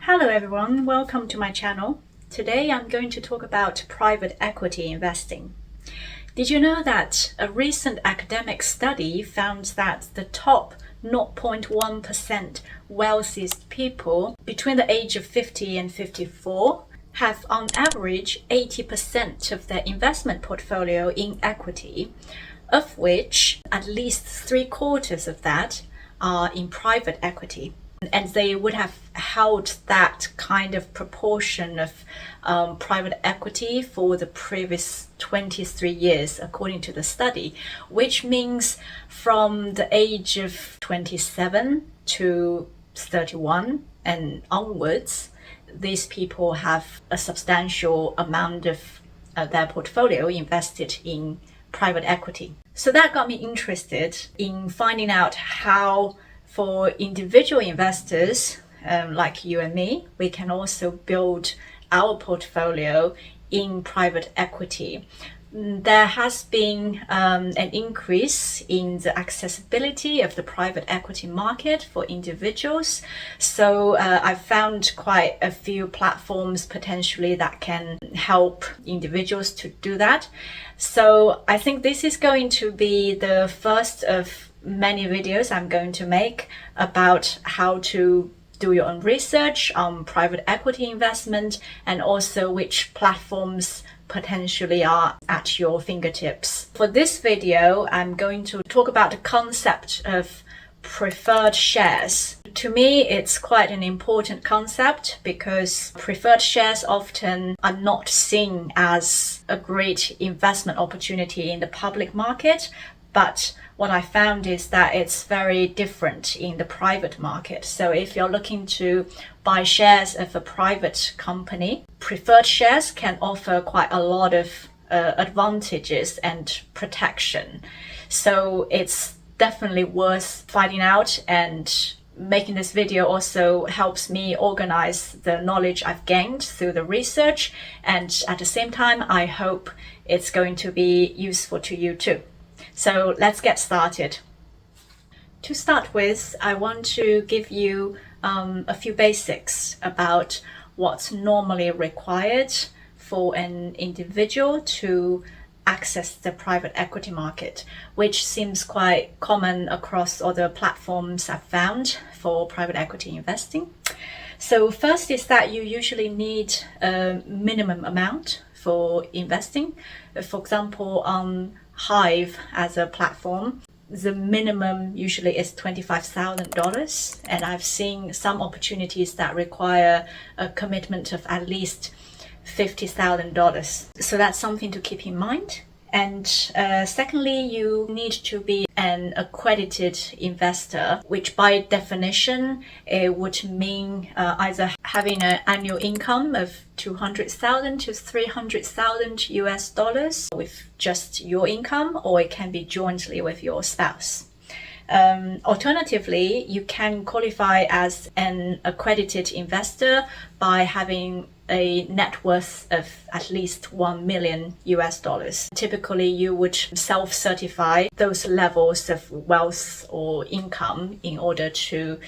Hello everyone, welcome to my channel. Today I'm going to talk about private equity investing. Did you know that a recent academic study found that the top 0.1% wealthiest people between the age of 50 and 54 have on average 80% of their investment portfolio in equity, of which at least 3/4 of that are in private equity. And they would have held that kind of proportion of private equity for the previous 23 years, according to the study, which means from the age of 27 to 31 and onwards, these people have a substantial amount of their portfolio invested in private equity. So that got me interested in finding out how for individual investors like you and me, we can also build our portfolio in private equity. There has been an increase in the accessibility of the private equity market for individuals. So I've found quite a few platforms potentially that can help individuals to do that. So I think this is going to be the first of many videos I'm going to make about how to do your own research on private equity investment and also which platforms potentially are at your fingertips. For this video, I'm going to talk about the concept of preferred shares. To me, it's quite an important concept because preferred shares often are not seen as a great investment opportunity in the public market, but what I found is that it's very different in the private market. So if you're looking to buy shares of a private company, preferred shares can offer quite a lot of advantages and protection. So it's definitely worth finding out, and making this video also helps me organize the knowledge I've gained through the research. And at the same time, I hope it's going to be useful to you too. So let's get started. To start with, I want to give you a few basics about what's normally required for an individual to access the private equity market, which seems quite common across all the platforms I've found for private equity investing. So first is that you usually need a minimum amount for investing. For example, on Hive as a platform, the minimum usually is $25,000, and I've seen some opportunities that require a commitment of at least $50,000. So that's something to keep in mind. And secondly, you need to be an accredited investor, which by definition would mean either having an annual income of $200,000 to $300,000 US with just your income, or it can be jointly with your spouse. Alternatively, you can qualify as an accredited investor by having a net worth of at least $1 million US. Typically, you would self-certify those levels of wealth or income in order to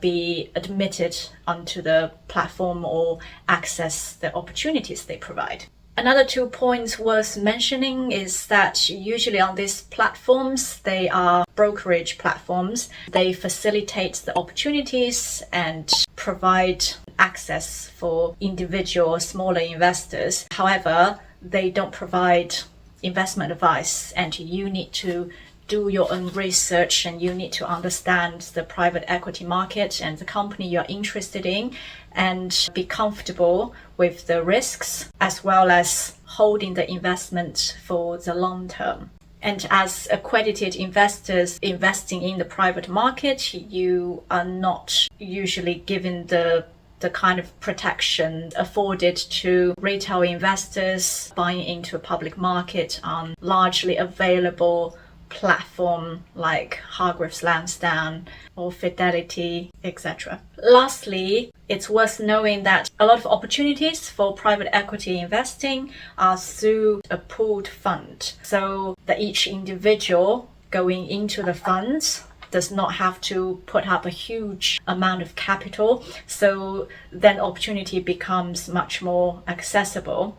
be admitted onto the platform or access the opportunities they provide. Another 2 points worth mentioning is that usually on these platforms, they are brokerage platforms. They facilitate the opportunities and provide access for individual smaller investors. However, they don't provide investment advice, and you need to do your own research, and you need to understand the private equity market and the company you're interested in, and be comfortable with the risks as well as holding the investment for the long term. And as accredited investors investing in the private market, you are not usually given the kind of protection afforded to retail investors buying into a public market on largely available platform like Hargreaves Lansdown or Fidelity, etc. Lastly, it's worth knowing that a lot of opportunities for private equity investing are through a pooled fund. So that each individual going into the funds does not have to put up a huge amount of capital. So then opportunity becomes much more accessible.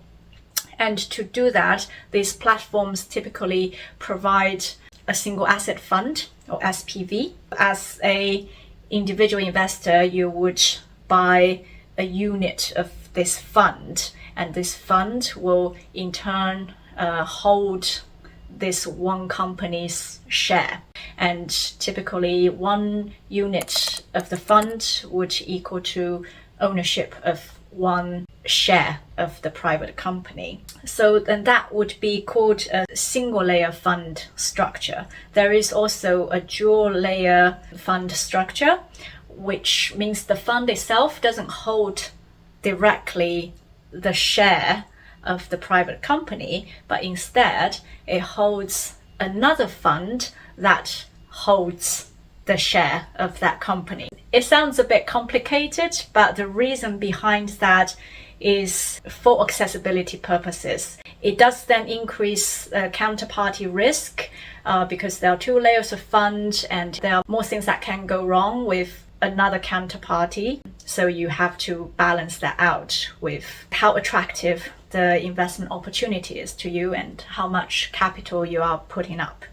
And to do that, these platforms typically provide a single asset fund or SPV. As a individual investor, you would buy a unit of this fund, and this fund will in turn hold this one company's share. And typically 1 unit of the fund would equal to ownership of 1 share of the private company. So then that would be called a single layer fund structure. There is also a dual layer fund structure, which means the fund itself doesn't hold directly the share of the private company, but instead it holds another fund that holds the share of that company. It sounds a bit complicated, but the reason behind that is for accessibility purposes. It does then increase counterparty risk because there are 2 layers of fund and there are more things that can go wrong with another counterparty. So you have to balance that out with how attractive the investment opportunity is to you and how much capital you are putting up.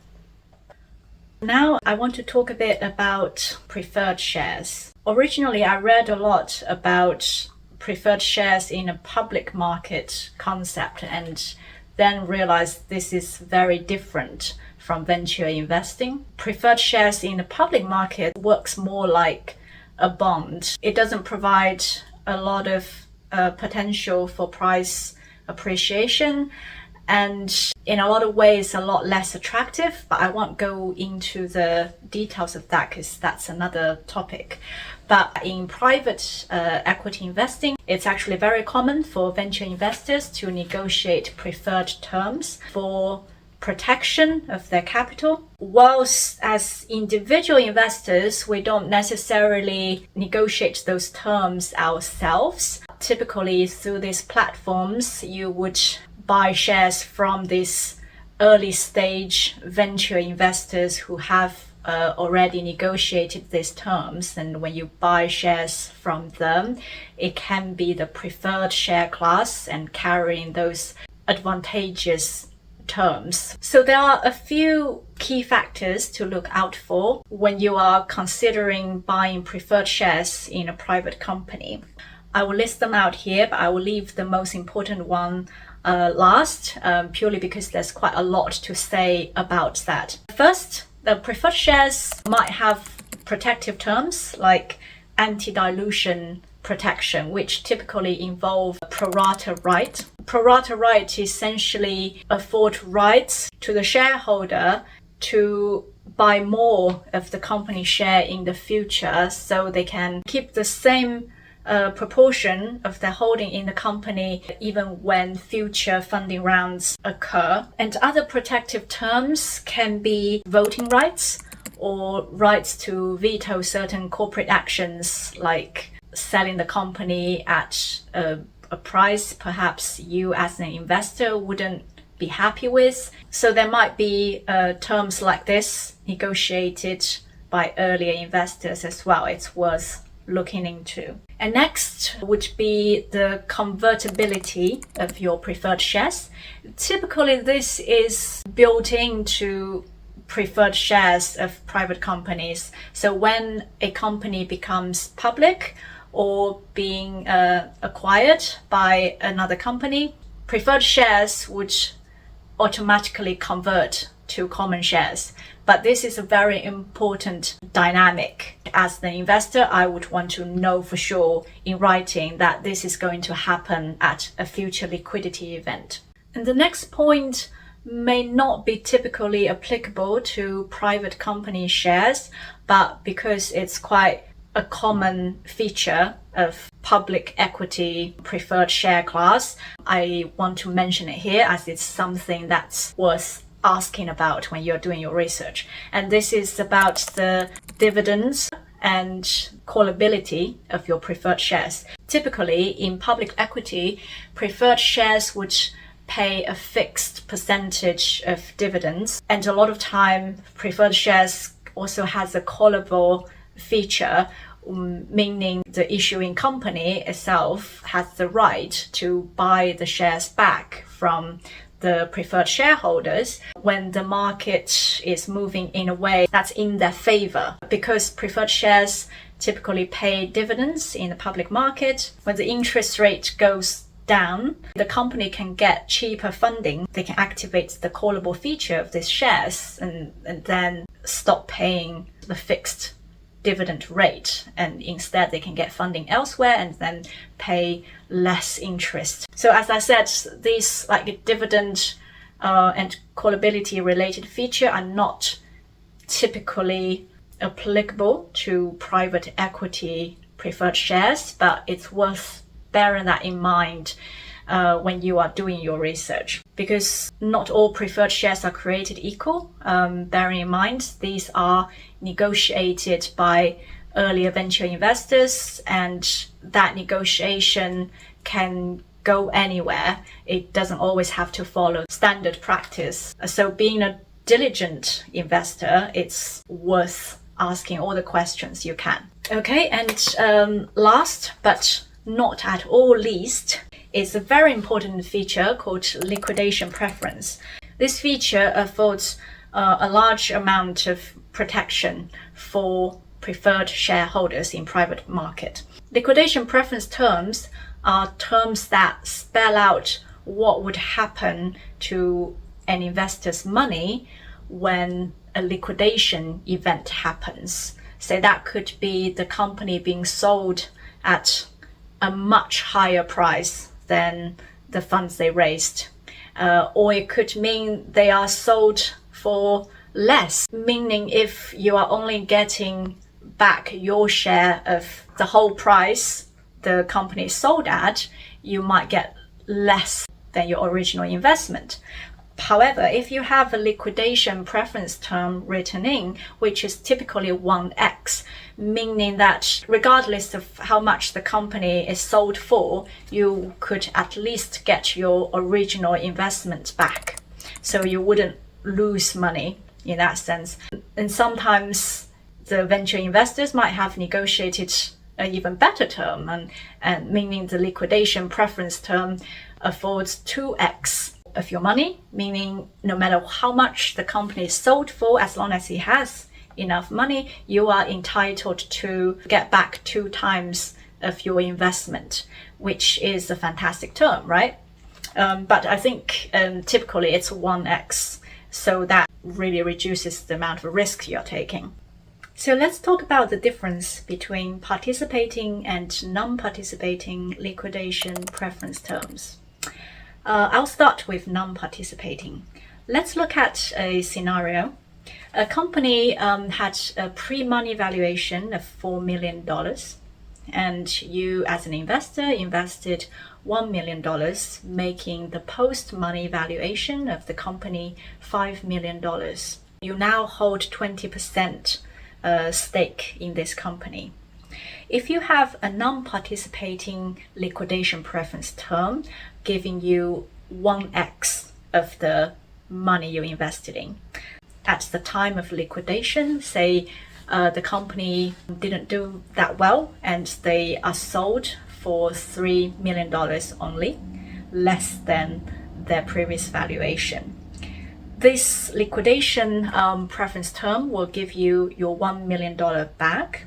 Now I want to talk a bit about preferred shares. Originally, I read a lot about preferred shares in a public market concept and then realized this is very different from venture investing. Preferred shares in the public market works more like a bond. It doesn't provide a lot of potential for price appreciation, and in a lot of ways a lot less attractive, but I won't go into the details of that because that's another topic. But in private equity investing, it's actually very common for venture investors to negotiate preferred terms for protection of their capital. Whilst as individual investors, we don't necessarily negotiate those terms ourselves. Typically through these platforms, you would buy shares from these early stage venture investors who have already negotiated these terms. And when you buy shares from them, it can be the preferred share class and carrying those advantageous terms. So there are a few key factors to look out for when you are considering buying preferred shares in a private company. I will list them out here, but I will leave the most important one last, purely because there's quite a lot to say about that. First, the preferred shares might have protective terms like anti-dilution protection, which typically involve pro rata right. Pro rata right essentially afford rights to the shareholder to buy more of the company share in the future, so they can keep the same proportion of their holding in the company even when future funding rounds occur. And other protective terms can be voting rights or rights to veto certain corporate actions, like selling the company at a price perhaps you as an investor wouldn't be happy with. So there might be terms like this negotiated by earlier investors as well. It's worth looking into. And next would be the convertibility of your preferred shares. Typically this is built into preferred shares of private companies. So when a company becomes public or being acquired by another company, preferred shares would automatically convert to common shares. But this is a very important dynamic. As the investor, I would want to know for sure in writing that this is going to happen at a future liquidity event. And the next point may not be typically applicable to private company shares, but because it's quite a common feature of public equity preferred share class, I want to mention it here as it's something that's worth asking about when you're doing your research. And this is about the dividends and callability of your preferred shares. Typically in public equity, preferred shares would pay a fixed percentage of dividends, and a lot of time preferred shares also has a callable feature, meaning the issuing company itself has the right to buy the shares back from the preferred shareholders when the market is moving in a way that's in their favor. Because preferred shares typically pay dividends in the public market, when the interest rate goes down, the company can get cheaper funding. They can activate the callable feature of these shares and then stop paying the fixed dividend rate, and instead they can get funding elsewhere and then pay less interest. So as I said, these like dividend and callability related feature are not typically applicable to private equity preferred shares, but it's worth bearing that in mind when you are doing your research, because not all preferred shares are created equal. Bearing in mind, these are negotiated by earlier venture investors, and that negotiation can go anywhere. It doesn't always have to follow standard practice. So being a diligent investor, it's worth asking all the questions you can. Okay, and last but not at all least is a very important feature called liquidation preference. This feature affords a large amount of protection for preferred shareholders in private market. Liquidation preference terms are terms that spell out what would happen to an investor's money when a liquidation event happens. So that could be the company being sold at a much higher price than the funds they raised. Or it could mean they are sold for less, meaning if you are only getting back your share of the whole price the company is sold at, you might get less than your original investment. However, if you have a liquidation preference term written in, which is typically 1x, meaning that regardless of how much the company is sold for, you could at least get your original investment back. So you wouldn't lose money in that sense. And sometimes the venture investors might have negotiated an even better term, and meaning the liquidation preference term affords 2x of your money, meaning no matter how much the company is sold for, as long as it has enough money, you are entitled to get back 2 times of your investment, which is a fantastic term, right? But I think typically it's 1x, so that really reduces the amount of risk you're taking. So let's talk about the difference between participating and non-participating liquidation preference terms. I'll start with non-participating. Let's look at a scenario. A company had a pre-money valuation of $4 million, and you as an investor invested $1 million, making the post-money valuation of the company $5 million. You now hold 20% stake in this company. If you have a non-participating liquidation preference term giving you 1x of the money you invested in, at the time of liquidation, say the company didn't do that well and they are sold for $3 million only, less than their previous valuation. This liquidation preference term will give you your $1 million back,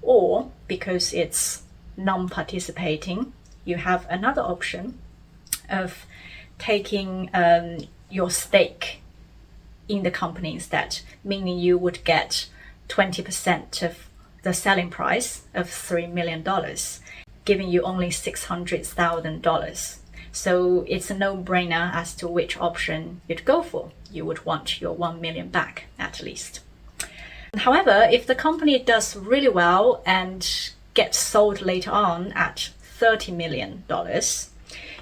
or because it's non-participating, you have another option of taking your stake in the company instead, meaning you would get 20% of the selling price of $3 million, giving you only $600,000. So it's a no-brainer as to which option you'd go for. You would want your 1 million back at least. However, if the company does really well and gets sold later on at $30 million,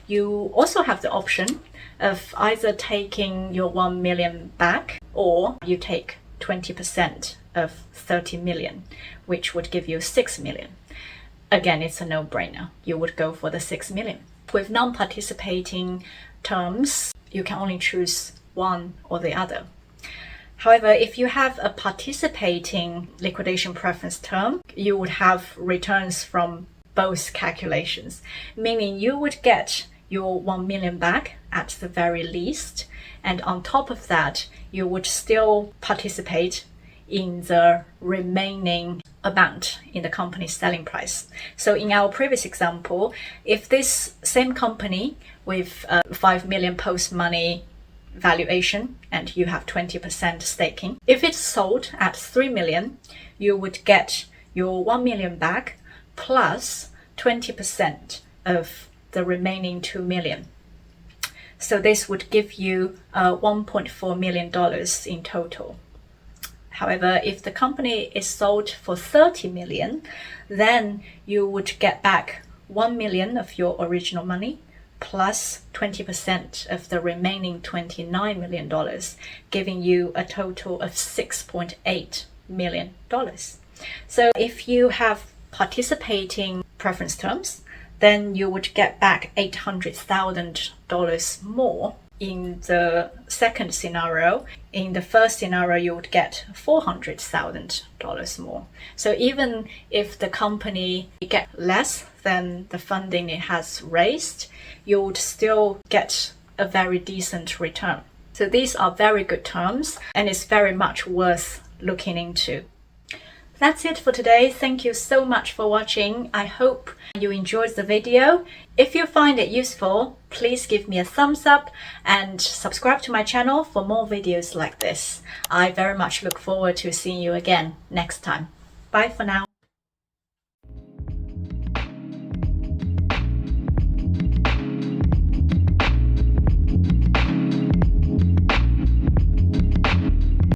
you also have the option of either taking your 1 million back, or you take 20% of 30 million, which would give you 6 million. Again, it's a no-brainer. You would go for the 6 million. With non-participating terms, you can only choose one or the other. However, if you have a participating liquidation preference term, you would have returns from both calculations, meaning you would get your 1 million back at the very least, and on top of that, you would still participate in the remaining amount in the company's selling price. So in our previous example, if this same company with 5 million post-money valuation and you have 20% staking, if it's sold at 3 million, you would get your 1 million back plus 20% of the remaining 2 million. So this would give you $1.4 million in total. However, if the company is sold for 30 million, then you would get back 1 million of your original money plus 20% of the remaining $29 million, giving you a total of $6.8 million. So if you have participating preference terms, then you would get back $800,000 more in the second scenario. In the first scenario, you would get $400,000 more. So even if the company get less than the funding it has raised, you would still get a very decent return. So these are very good terms, and it's very much worth looking into. That's it for today. Thank you so much for watching. I hope you enjoyed the video. If you find it useful, please give me a thumbs up and subscribe to my channel for more videos like this. I very much look forward to seeing you again next time. Bye for now.